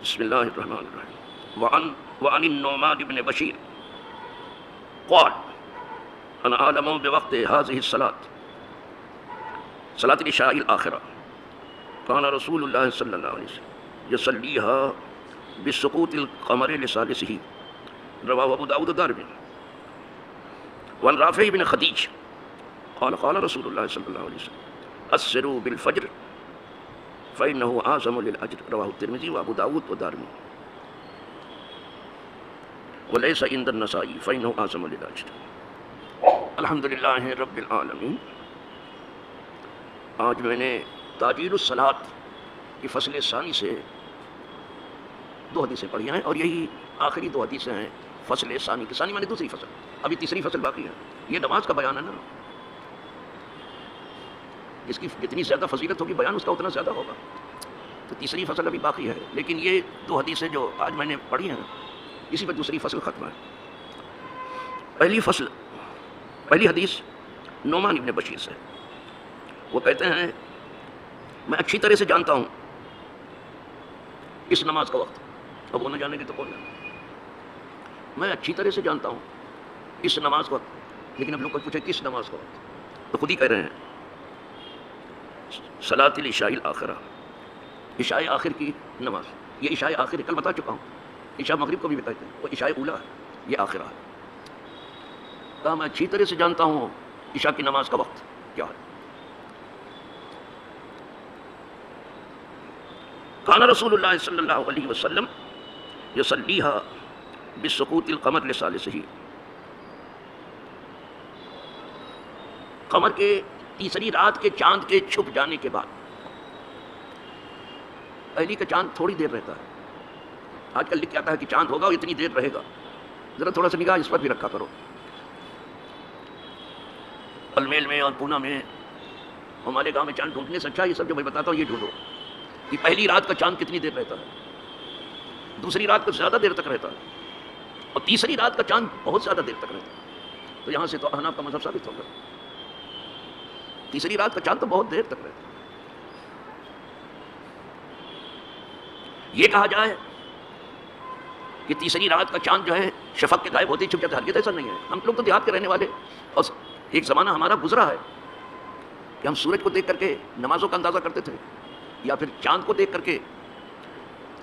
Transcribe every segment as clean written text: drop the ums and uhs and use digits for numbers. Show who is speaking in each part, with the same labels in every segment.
Speaker 1: بسم اللہ الرحمن الرحیم وعن النعمان بن بشیر قال انا اعلم بوقت هذه صلاة العشاء الآخرة كان رسول الله صلى الله عليه وسلم يصليها بسقوط القمر لثالثه رواه ابو داود الدارمي وعن رافع بن خديج قال قال رسول الله صلى الله عليه وسلم اسروا بالفجر فإنه أعظم للأجر رواه الترمذي وأبو داود والدارمي وليس عند النسائي فإنه أعظم للأجر. الحمد للہ رب العالمین. آج میں نے تعجیل الصلاۃ کی فصل ثانی سے دو حدیثیں پڑھی ہیں اور یہی آخری دو حدیثیں ہیں فصل ثانی کی. ثانی میں نے دوسری فصل، ابھی تیسری فصل باقی ہے. یہ نماز کا بیان ہے نا، جس کی جتنی زیادہ فضیلت ہوگی بیان اس کا اتنا زیادہ ہوگا. تو تیسری فصل ابھی باقی ہے، لیکن یہ دو حدیثیں جو آج میں نے پڑھی ہیں اسی پر دوسری فصل ختم ہے. پہلی حدیث نعمان ابن بشیر سے. وہ کہتے ہیں میں اچھی طرح سے جانتا ہوں اس نماز کا وقت. اب وہ نہ جانے گے تو کون جانے. میں اچھی طرح سے جانتا ہوں اس نماز کا وقت، لیکن اب لوگ کو پوچھے کس نماز کا وقت، تو خود ہی کہہ رہے ہیں صلاۃ العشاء الآخرہ، عشاء آخر کی نماز. یہ عشاء آخر کل بتا چکا ہوں، عشاء مغرب کو بھی بتاتے ہیں، وہ عشاء اولا ہے، یہ آخرہ ہے. کہا میں اچھی طرح سے جانتا ہوں عشاء کی نماز کا وقت کیا ہے. کان رسول اللہ صلی اللہ علیہ وسلم یصلیھا بسقوط القمر لثالثہ. قمر کے تیسری رات کے چاند کے چھپ جانے کے بعد. پہلی کا چاند تھوڑی دیر رہتا ہے، آج کل لکھ کے آتا ہے کہ چاند ہوگا اور اتنی دیر رہے گا. ذرا تھوڑا سا نگاہ اس پر بھی رکھا کرو. پلمیل میں اور پونا میں ہمارے گاؤں میں چاند ڈھونڈنے سے اچھا یہ سب جو میں بتاتا ہوں یہ ڈھونڈو کہ پہلی رات کا چاند کتنی دیر رہتا ہے، دوسری رات کا زیادہ دیر تک رہتا ہے، اور تیسری رات کا چاند بہت زیادہ دیر تک رہتا ہے. تو یہاں سے تو احناف کا مذہب ثابت ہوگا، تیسری رات کا چاند تو بہت دیر تک رہتا ہے. یہ کہا جائے کہ تیسری رات کا چاند جو ہے شفق کے غائب ہوتے ہی چھپ جاتا ہے، ہرگز ایسا نہیں ہے. ہم لوگ تو دیہات کے رہنے والے، اور ایک زمانہ ہمارا گزرا ہے کہ ہم سورج کو دیکھ کر کے نمازوں کا اندازہ کرتے تھے، یا پھر چاند کو دیکھ کر کے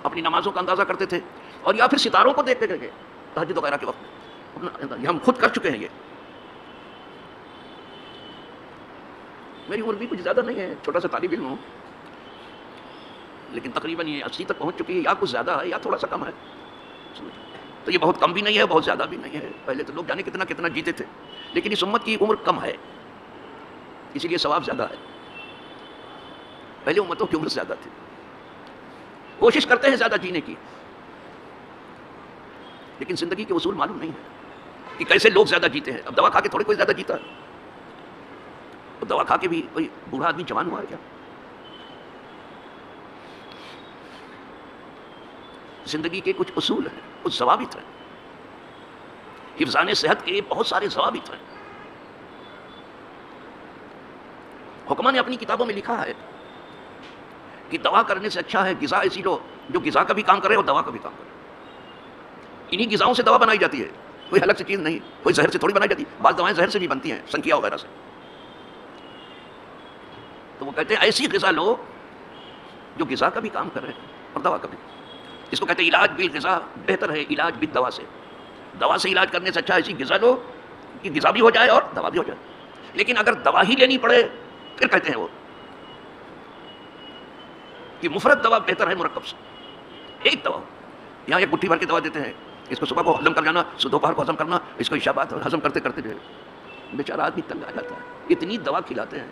Speaker 1: اپنی نمازوں کا اندازہ کرتے تھے، اور یا پھر ستاروں کو دیکھ کر کے تہجد وغیرہ کے وقت یہ ہم خود کر چکے ہیں. یہ میری عمر بھی کچھ زیادہ نہیں ہے، چھوٹا سا طالب علم ہوں، لیکن تقریباً یہ 80 تک پہنچ چکی ہے، یا کچھ زیادہ ہے یا تھوڑا سا کم ہے. تو یہ بہت کم بھی نہیں ہے، بہت زیادہ بھی نہیں ہے. پہلے تو لوگ جانے کتنا کتنا جیتے تھے، لیکن اس امت کی عمر کم ہے، اسی لیے ثواب زیادہ ہے. پہلے امتوں کی عمر زیادہ تھی، کوشش کرتے ہیں زیادہ جینے کی، لیکن زندگی کے اصول معلوم نہیں ہے کہ کیسے لوگ زیادہ جیتے ہیں. اب دوا کھا کے تھوڑے کوئی زیادہ جیتا ہے، دوا کھا کے بھی کوئی بوڑھا آدمی جوان ہوا ہے کیا؟ زندگی کے کچھ اصول ہیں، کچھ ضوابط ہیں. حفظان صحت کے بہت سارے ضوابط ہیں. حکماء نے اپنی کتابوں میں لکھا ہے کہ دوا کرنے سے اچھا ہے غذا ایسی لو جو غذا کا بھی کام کرے اور دوا کا بھی کام کرے. انہی غذاؤں سے دوا بنائی جاتی ہے، کوئی الگ سے چیز نہیں، کوئی زہر سے تھوڑی بنائی جاتی. بعض دوائیں زہر سے بھی بنتی ہیں، سنکیا وغیرہ سے. تو وہ کہتے ہیں ایسی غذا لو جو غذا کا بھی کام کرے اور دوا کا بھی. اس کو کہتے ہیں علاج بالغذا بہتر ہے علاج بالدوا سے. دوا سے علاج کرنے سے اچھا ایسی غذا لو کہ غذا بھی ہو جائے اور دوا بھی ہو جائے. لیکن اگر دوا ہی لینی پڑے پھر کہتے ہیں وہ کہ مفرد دوا بہتر ہے مرکب سے. ایک دوا یہاں ایک گٹھی بھر کے دوا دیتے ہیں، اس کو صبح کو ہضم کر جانا، دوپہر کو ہضم کرنا، اس کو عشاء بعد ہضم کرتے کرتے جو ہے بیچارہ آدمی تنگ آ جاتا ہے. اتنی دوا کھلاتے ہیں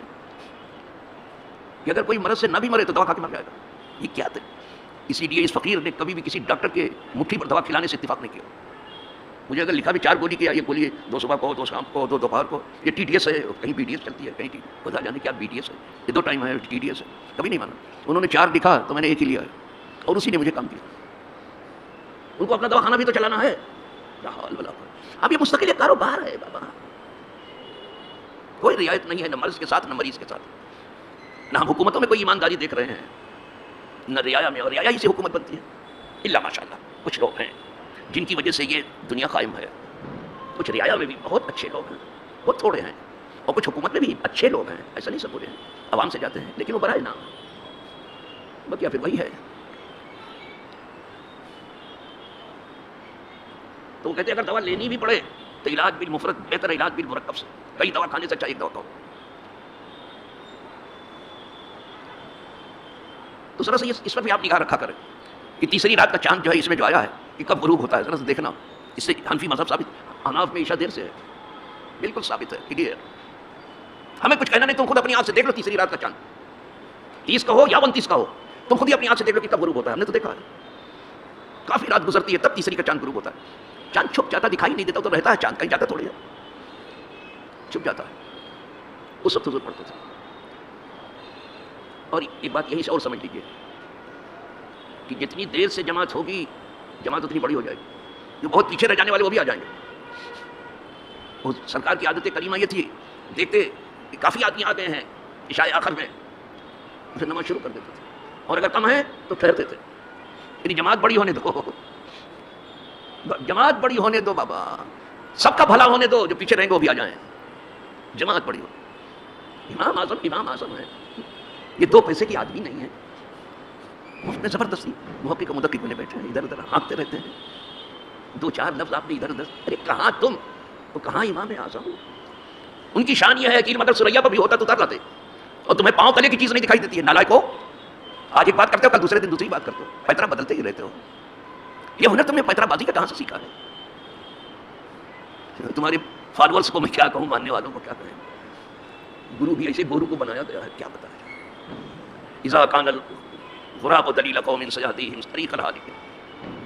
Speaker 1: کہ اگر کوئی مرض سے نہ بھی مرے تو دوا کھا کے مر جائے گا. یہ کیا تھے؟ اسی لیے اس فقیر نے کبھی بھی کسی ڈاکٹر کے مٹھی پر دوا کھلانے سے اتفاق نہیں کیا. مجھے اگر لکھا بھی 4 گولی کیا، یہ گولی 2 صبح کو 2 شام کو 2 دوپہر کو، یہ TDS ہے، کہیں BDS چلتی ہے، کہیں خدا جانے کیا BDS ہے، یہ 2 ٹائم ہے TDS ہے. کبھی نہیں مانا. انہوں نے 4 لکھا تو میں نے 1 ہی لیا ہے، اور اسی نے مجھے کام کیا. ان کو اپنا دوا خانہ بھی تو چلانا ہے. اب یہ مستقل ایک کاروبار ہے بابا. کوئی رعایت نہیں ہے نہ مرض کے ساتھ نہ مریض کے ساتھ. نہ ہم حکومتوں میں کوئی ایمانداری دیکھ رہے ہیں، نہ رعایا میں، اور رعایا ہی سے حکومت بنتی ہے. اللہ ماشاء اللہ کچھ لوگ ہیں جن کی وجہ سے یہ دنیا قائم ہے. کچھ رعایا میں بھی بہت اچھے لوگ ہیں، بہت تھوڑے ہیں، اور کچھ حکومت میں بھی اچھے لوگ ہیں، ایسا نہیں سب برے ہیں، عوام سے جاتے ہیں لیکن وہ برائے نام بقیہ پھر وہی ہے. تو وہ کہتے ہیں اگر دوا لینی بھی پڑے تو علاج بالمفرد بہتر، علاج بالمرکب سے. کئی دوا کھانے سے اچھا ایک دوا کھاؤ. دوسرا سے اس پر بھی آپ نگاہ رکھا کریں کہ تیسری رات کا چاند جو ہے اس میں جو آیا ہے کہ کب غروب ہوتا ہے، ذرا سے دیکھنا. اس سے حنفی مذہب ثابت، حناف میں عشاء دیر سے ہے، بالکل ثابت ہے. کلیئر. ہمیں کچھ کہنا نہیں، تم خود اپنی آنکھ سے دیکھ لو تیسری رات کا چاند، 30 کا ہو یا 29 کا ہو، تم خود ہی اپنی آنکھ سے دیکھ لو کہ کب غروب ہوتا ہے. ہم نے تو دیکھا ہے کافی رات گزرتی ہے تب تیسری کا چاند غروب ہوتا ہے. چاند چھپ جاتا، دکھائی نہیں دیتا تو رہتا ہے، چاند کہیں جاتا تھوڑی ہے، چھپ جاتا ہے. اس وقت حضور پڑھتے تھے. اور ایک بات یہیں سے اور سمجھ لیجیے کہ جتنی دیر سے جماعت ہوگی جماعت اتنی بڑی ہو جائے گی. جو بہت پیچھے رہ جانے والے وہ بھی آ جائیں گے. سرکار کی عادت کریمہ یہ تھی، دیکھتے کہ کافی آدمی آ گئے ہیں عشاء آخر میں، پھر نماز شروع کر دیتے تھے، اور اگر کم ہے تو ٹھہرتے تھے. یعنی جماعت بڑی ہونے دو، جماعت بڑی ہونے دو بابا، سب کا بھلا ہونے دو، جو پیچھے رہیں گے وہ بھی آ جائیں. جماعت بڑی ہو. امام اعظم ہے، یہ 2 پیسے کی آدمی نہیں ہے. مفت میں زبردستی موقع کا مدقق بنے بیٹھے ہیں، ادھر ادھر ہانکتے رہتے ہیں. 2-4 لفظ آپ نے ادھر ادھر، ارے کہاں تم تو کہاں امام اعظم. ان کی شان یہ ہے کہ اگر سریا پر بھی ہوتا تو اتر لاتے، اور تمہیں پاؤں تلے کی چیز نہیں دکھائی دیتی ہے. نالائق ہو، آج ایک بات کرتے ہو کل دوسرے دن دوسری بات کرتے ہو، پیترا بدلتے ہی رہتے ہو. یہ ہنر تم نے پیترا بازی کا کہاں سے سیکھا ہے؟ تمہارے فالوورس کو میں کیا کہوں، ماننے والوں کو کیا کہیں. گرو بھی ایسے گورو کو بنایا گیا ہے، کیا بتایا. اذا کان الغراب دلیل قوم سیادیہم طریق الحالک.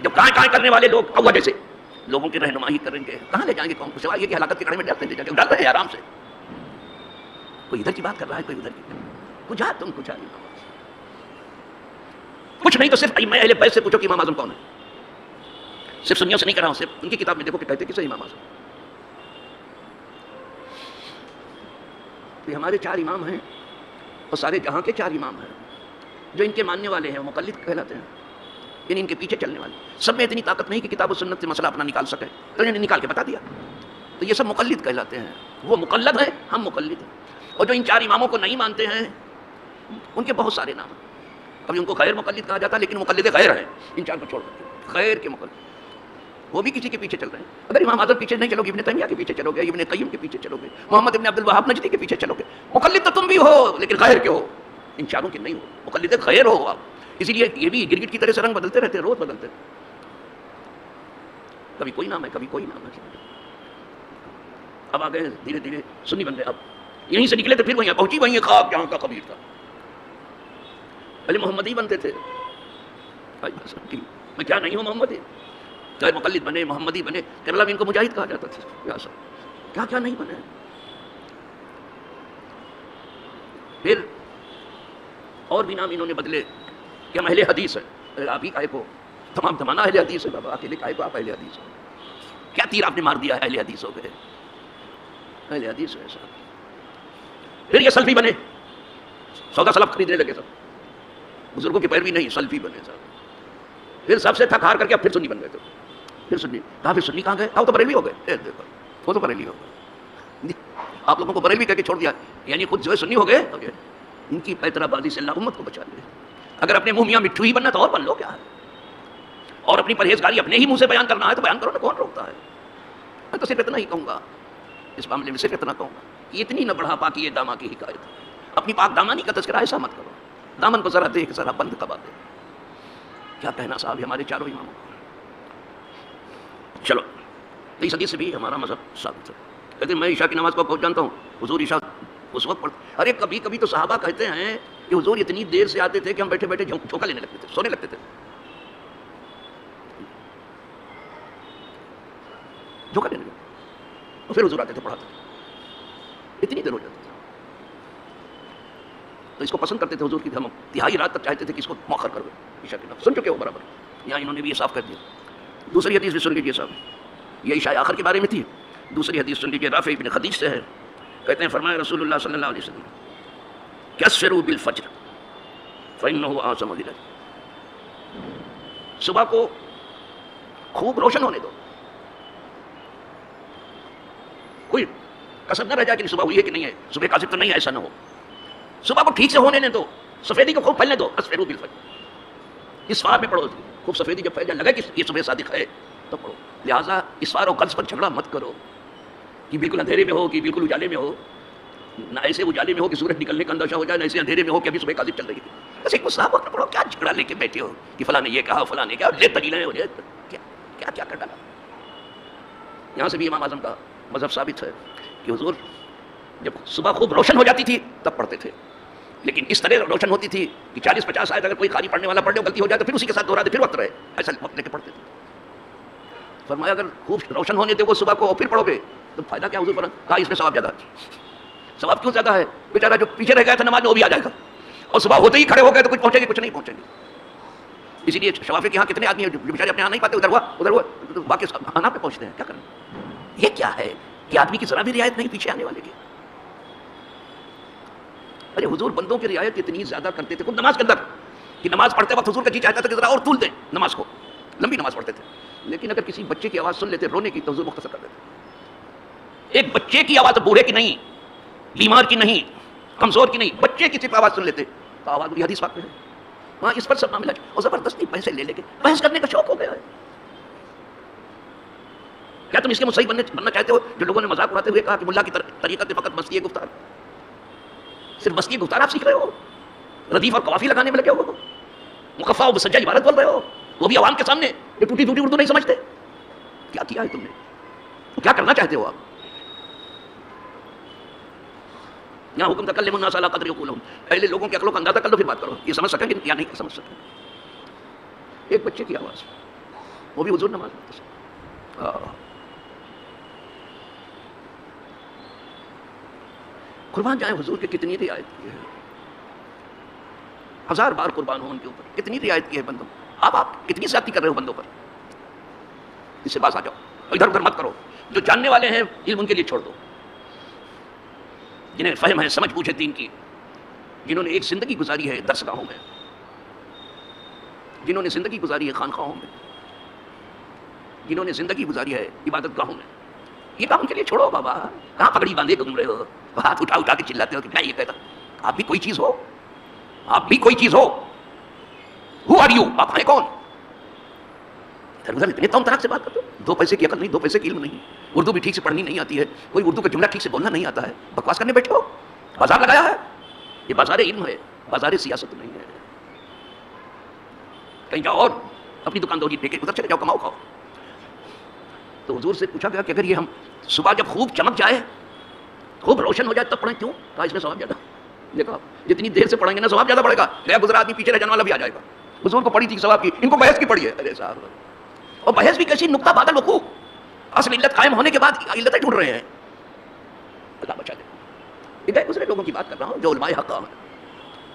Speaker 1: جب کائیں کرنے والے لوگ کوا جیسے لوگوں کی رہنمائی کریں گے، کہاں لے جائیں گے قوم کو؟ سوائے یہ کہ ہلاکت کے کڑے میں ڈالتے لے جائیں گے. ڈال رہے ہیں آرام سے، کوئی ادھر کی بات کر رہا ہے، کوئی ادھر کی. کچھ تم کچھ کچھ نہیں تو صرف میں اہل بیت سے پوچھو کہ امام اعظم کون ہے. صرف سنیوں سے نہیں کر رہا ہوں، صرف ان کی کتاب میں دیکھو کہ کہتے کسے امام اعظم. یہ ہمارے 4 امام ہیں، اور سارے جہاں کے 4 امام ہیں. جو ان کے ماننے والے ہیں وہ مقلد کہلاتے ہیں، یعنی ان کے پیچھے چلنے والے. سب میں اتنی طاقت نہیں کہ کتاب و سنت سے مسئلہ اپنا نکال سکے، تو انہوں نے نکال کے بتا دیا. تو یہ سب مقلد کہلاتے ہیں. وہ مقلد ہیں، ہم مقلد ہیں. اور جو ان 4 اماموں کو نہیں مانتے ہیں ان کے بہت سارے نام ہیں. کبھی ان کو غیر مقلد کہا جاتا ہے، لیکن مقلد غیر ہیں ان 4 کو چھوڑ کر. غیر کے مقلد وہ بھی کسی کے پیچھے چل رہے ہیں. اگر امام اعظم پیچھے نہیں چلو گے، ابن تیمیہ کے پیچھے چلو گے، ابن قیم کے پیچھے چلو گے، محمد ابن عبد الوہاب نجدی کے پیچھے چلو گے. مقلد تو تم بھی ہو لیکن غیر کے ہو، ان 4 کے نہیں ہو. مقلد غیر ہو آپ. اسی لیے یہ بھی گرگٹ کی طرح سے رنگ بدلتے رہتے ہیں، روز بدلتے ہیں. کبھی کوئی نام ہے، کبھی کوئی نام ہے. اب آ گئے دھیرے دھیرے سنی بن گئے. اب یہیں سے نکلے تو پھر وہیں پہنچی، وہیں خواب جہاں کا کبیر تھا. پہلے محمدی بنتے تھے. میں کیا نہیں ہوں محمدی، چاہے مقلد بنے محمدی بنے. کیرلا میں ان کو مجاہد کہا جاتا تھا. کیا کیا نہیں بنے. پھر اور بھی نام انہوں نے بدلے کہ ہم اہل حدیث ہیں. آپ ہی کہے کو تمام زمانہ اہل حدیث ہے بابا، اکیلے کہے کو آپ اہل حدیث ہو. کیا تیر آپ نے مار دیا، اہل حدیث ہو گئے. اہل حدیث ہے صاحب. پھر یہ سلفی بنے، سودا سلف خریدنے لگے. سب بزرگوں کی پیروی نہیں، سلفی بنے صاحب. پھر سب سے تھک ہار کر کے اب پھر سنی بن گئے. پھر سنی کہا، پھر سنی کہاں گئے؟ وہ تو بریلوی ہو گئے. دیکھو وہ تو بریلوی ہو گئے. آپ لوگوں کو بریلوی کہہ کے چھوڑ دیا، یعنی خود جو ہے سنی ہو گئے. ان کی پیترا بازی سے اللہ امت کو بچا لے. اگر اپنے منہ میاں مٹھو ہی بننا تو اور بن لو، کیا ہے. اور اپنی پرہیزگاری اپنے ہی منہ سے بیان کرنا ہے تو بیان کرو نا، کون روکتا ہے. میں تو صرف اتنا ہی کہوں گا اس معاملے میں، صرف اتنا کہوں گا کہ اتنی نہ بڑھا پاکی یہ داما کی حکایت. اپنی پاک دامانی کا تذکرہ ایسا مت کرو. دامن کو ذرا دیکھ، ذرا بند کبا دے. کیا کہنا صاحب ہمارے 4 اماموں کو. چلو 23 حدیث سے بھی ہمارا مذہب ثابت ہے. کہتے ہیں میں عشاء کی نماز کو پہنچ جانتا ہوں، حضور عشاء اس وقت پڑھتے. ارے کبھی کبھی تو صحابہ کہتے ہیں کہ حضور اتنی دیر سے آتے تھے کہ ہم بیٹھے بیٹھے جھونکا لینے لگتے تھے، سونے لگتے تھے. جھونکا لینے لگتے اور پھر حضور آتے تھے پڑھاتے تھے. اتنی دیر ہو جاتی تھی. تو اس کو پسند کرتے تھے حضور کی. ہم تہائی رات تک چاہتے تھے کہ اس کو مؤخر کر دیں عشاء کی نماز. سن چکے ہو برابر، یہاں انہوں نے بھی یہ صاف کر دیا. دوسری حدیث بھی سن لیجیے صاحب، یہ عشاء آخر کے بارے میں تھی. دوسری حدیث سن لیجیے، رافع بن خدیج سے ہے. کہتے ہیں فرمایا رسول اللہ صلی اللہ علیہ وسلم، کسروا بالفجر فإنه أعظم للأجر. صبح کو خوب روشن ہونے دو، کوئی کسر نہ رہ جائے کہ صبح ہوئی ہے کہ نہیں ہے، صبح کاذب تو نہیں ہے، ایسا نہ ہو. صبح کو ٹھیک سے ہونے دیں دو، سفیدی کو خوب پھیلنے دو. اسفروا بالفجر، اسفار میں پڑھو، خوب سفیدی جب پھیل جائے لگے کہ یہ صبح صادق ہے تو پڑھو. لہٰذا اسفار و قرض پر جھگڑا مت کرو کہ بالکل اندھیرے میں ہو کہ بالکل اجالے میں ہو. نہ ایسے اجالے میں ہو کہ سورج نکلنے کا اندازہ ہو جائے، نہ ایسے اندھیرے میں ہو کہ ابھی صبح کاذب چل رہی ہے. بس ایک صاحب وقت پڑھو، کیا جھگڑا لے کے بیٹھے ہو کہ فلاں نے یہ کہا فلاں نے کہا، یہ دلیلیں ہو جائے کیا کیا کر ڈالا. یہاں سے بھی امام اعظم کا مذہب ثابت ہے کہ حضور جب صبح خوب روشن ہو جاتی تھی تب پڑھتے تھے، لیکن اس طرح روشن ہوتی تھی کہ 40-50 آیت اگر کوئی قاری پڑھنے والا پڑھ لے غلطی ہو جائے تو پھر اسی کے ساتھ دوہرا دے، پھر وقت رہے، ایسا وقت لے کے پڑھتے تھے. فرمایا اگر خوب روشن ہونے دے وہ صبح کو اور پھر پڑھو گے تو فائدہ کیا حضور؟ کہا اس میں ثواب زیادہ ہے. ثواب کیوں زیادہ ہے؟ بیچارہ جو پیچھے رہ گیا تھا نماز میں وہ بھی آ جائے گا، اور صبح ہوتے ہی کھڑے ہو گئے تو کچھ پہنچے گے کچھ نہیں پہنچیں گے. اسی لیے شفافی کے یہاں کتنے آدمی ہیں جو بیچارے اپنے یہاں نہیں پاتے، ادھر ہوا باقی آنا پہ پہنچتے ہیں. کیا کریں؟ یہ کیا ہے کہ آدمی کی ذرا بھی رعایت نہیں پیچھے آنے والے کی. ارے حضور بندوں کی رعایت اتنی زیادہ کرتے تھے خود نماز کے اندر کہ نماز پڑھتے وقت حضور کا جی چاہتا تھا کہ ذرا اور طول دیں نماز کو، لمبی نماز پڑھتے تھے. لیکن اگر کسی بچے کی آواز سن لیتے رونے کی تو حضور مختصر کر دیتے. ایک بچے کی آواز، بوڑھے کی نہیں، بیمار کی نہیں، کمزور کی نہیں، بچے کی صرف آواز سن لیتے تو آواز بری حدیث پاک میں ہے. وہاں اس پر سب معاملہ اور زبردستی پیسے لے کے بحث کرنے کا شوق ہو گیا ہے. کیا تم اس کے مصحح بننا چاہتے ہو جو لوگوں نے مذاق اڑاتے ہوئے کہا کہ ملا کی طریقت میں فقط مستی گفتار، صرف مستی گفتار آپ سیکھ رہے ہو، ردیف اور قوافی لگانے میں لگے ہو، مقفع و مسجع عبارت بول رہے ہو، وہ بھی عوام کے سامنے یہ ٹوٹی ٹوٹی اردو نہیں سمجھتے. کیا کیا ہے تم نے؟ کیا کرنا چاہتے ہو آپ؟ یہاں حکم تکلم الناس علی قدر عقولہم، پہلے لوگوں کی عقلوں کا اندازہ کر لو پھر بات کرو، یہ سمجھ سکیں گے یا نہیں سمجھ سکیں. ایک بچے کی آواز، وہ بھی حضور نماز پڑھتے تھے. قربان جائیں حضور کی کتنی رعایت کی ہے، 1000 بار قربان ہو ان کے اوپر، کتنی رعایت کی ہے بندوں. آپ کتنی زیادتی کر رہے ہو بندوں پر. اس سے باز آ جاؤ، ادھر ادھر مت کرو. جو جاننے والے ہیں علم ان کے لیے چھوڑ دو، جنہیں فہم ہے سمجھ بوجھ ہے دین کی، جنہوں نے ایک زندگی گزاری ہے درسگاہوں میں، جنہوں نے زندگی گزاری ہے خانقاہوں میں، جنہوں نے زندگی گزاری ہے عبادت گاہوں میں. یہ کام ان کے لیے چھوڑو بابا. کہاں پگڑی باندھے گھوم رہے ہو، ہاتھ اٹھا اٹھا کے چلاتے ہو کہ میں یہ کہتا. آپ بھی کوئی چیز ہو، آپ بھی کوئی چیز ہو. Who are you? آپ ہیں کون؟ ادھر ادھر اتنے طرح سے بات کرتے ہو. 2 پیسے کی عقل نہیں، 2 پیسے کی علم نہیں، اردو بھی ٹھیک سے پڑھنی نہیں آتی ہے، کوئی اردو کا جملہ ٹھیک سے بولنا نہیں آتا ہے، بکواس کرنے بیٹھے ہو. بازار لگایا ہے، یہ بازار علم ہے، بازار سیاست نہیں ہے. کہیں جاؤ اور اپنی دکان دو لے کے ادھر چلے جاؤ، کماؤ کھاؤ. تو حضور سے پوچھا گیا کہ اگر یہ ہم صبح جب خوب چمک جائے، خوب روشن ہو جائے تب پڑھیں، کیوں؟ کہا اس میں ثواب زیادہ. دیکھا جتنی دیر سے پڑھیں گے نا ثواب زیادہ پڑے گا. گیا گزرا آدمی پیچھے رہ جانے والا بھی آ جائے گا. حضور کو پڑھی تھی ثواب کی، ان کو بحث کی پڑھی ہے. ارے صاحب، اور بحث بھی کیسی نقطہ بادل وقوع، اصل علت قائم ہونے کے بعد علتیں ڈھونڈ رہے ہیں. اللہ بچا دے. یہ گئے گزرے لوگوں کی بات کر رہا ہوں جو علماء حق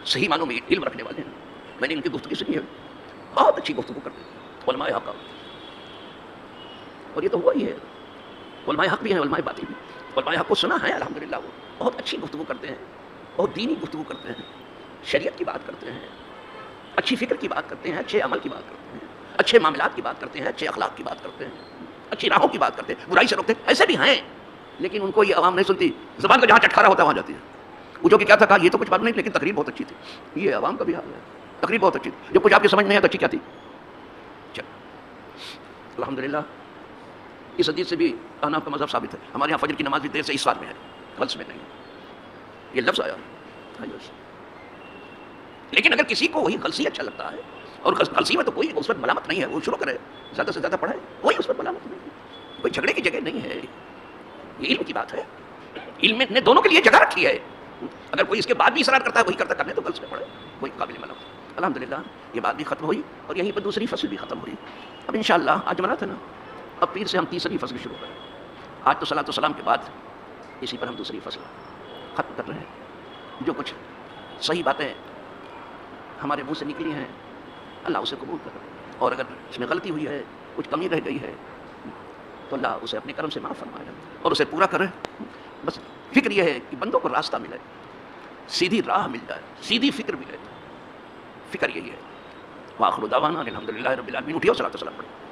Speaker 1: صحیح معنوں میں علم رکھنے والے ہیں. میں نے ان کی گفتگو سنی ہے، بہت اچھی گفتگو کرتے ہیں علماء حق. اور یہ تو ہوا ہی ہے، علماء حق بھی ہیں، علماء باطل بھی. علماء حق کو سنا ہے الحمدللہ، وہ بہت اچھی گفتگو کرتے ہیں، بہت دینی گفتگو کرتے ہیں، شریعت کی بات کرتے ہیں، اچھی فکر کی بات کرتے ہیں، اچھے عمل کی بات کرتے ہیں، اچھے معاملات کی بات کرتے ہیں، اچھے اخلاق کی بات کرتے ہیں، اچھی راہوں کی بات کرتے ہیں، برائی سے روکتے ہیں. ایسے بھی ہیں لیکن ان کو یہ عوام نہیں سنتی. زبان کا جہاں چٹکارا ہوتا ہے وہاں جاتی ہے. پوچھو کہ کیا تھا، کہا یہ تو کچھ بات نہیں لیکن تقریر بہت اچھی تھی. یہ عوام کا بھی حال ہے، تقریر بہت اچھی تھی، جو کچھ آپ کی سمجھ نہیں آیا تو اچھی کیا تھی. چل الحمدللہ اس حدیث سے بھی احناف کا مذہب ثابت ہے. ہمارے یہاں فجر کی نماز بھی دیر سے اس وقت میں ہے، غلط میں نہیں. یہ لفظ آیا لیکن اگر کسی کو وہی غلطی اچھا لگتا ہے، اور غلطی میں تو کوئی اس پر ملامت نہیں ہے، وہ شروع کرے زیادہ سے زیادہ پڑھے، کوئی اس پر ملامت نہیں ہے، کوئی جھگڑے کی جگہ نہیں ہے. یہ علم کی بات ہے، علم نے دونوں کے لیے جگہ رکھی ہے. اگر کوئی اس کے بعد بھی اصرار کرتا ہے وہی کرتا کرنے تو غلط میں پڑھے، کوئی قابل ملامت. الحمدللہ یہ بات بھی ختم ہوئی اور یہیں پر دوسری فصل بھی ختم ہوئی. اب انشاءاللہ آج جمعرات ہے نا، اب پیر سے ہم تیسری فصل شروع کریں. آج تو صلاۃ و سلام کے بعد اسی پر ہم دوسری فصل ختم کر رہے ہیں. جو کچھ صحیح باتیں ہمارے منہ سے نکلی ہیں اللہ اسے قبول کرے، اور اگر اس میں غلطی ہوئی ہے، کچھ کمی رہ گئی ہے تو اللہ اسے اپنے کرم سے معاف فرمائے اور اسے پورا کرے. بس فکر یہ ہے کہ بندوں کو راستہ ملے، سیدھی راہ مل جائے، سیدھی فکر ملے. فکر یہی ہے. واخر دعوانا الحمدللہ رب العالمین. اٹھیے صلاۃ و سلام پڑھیں.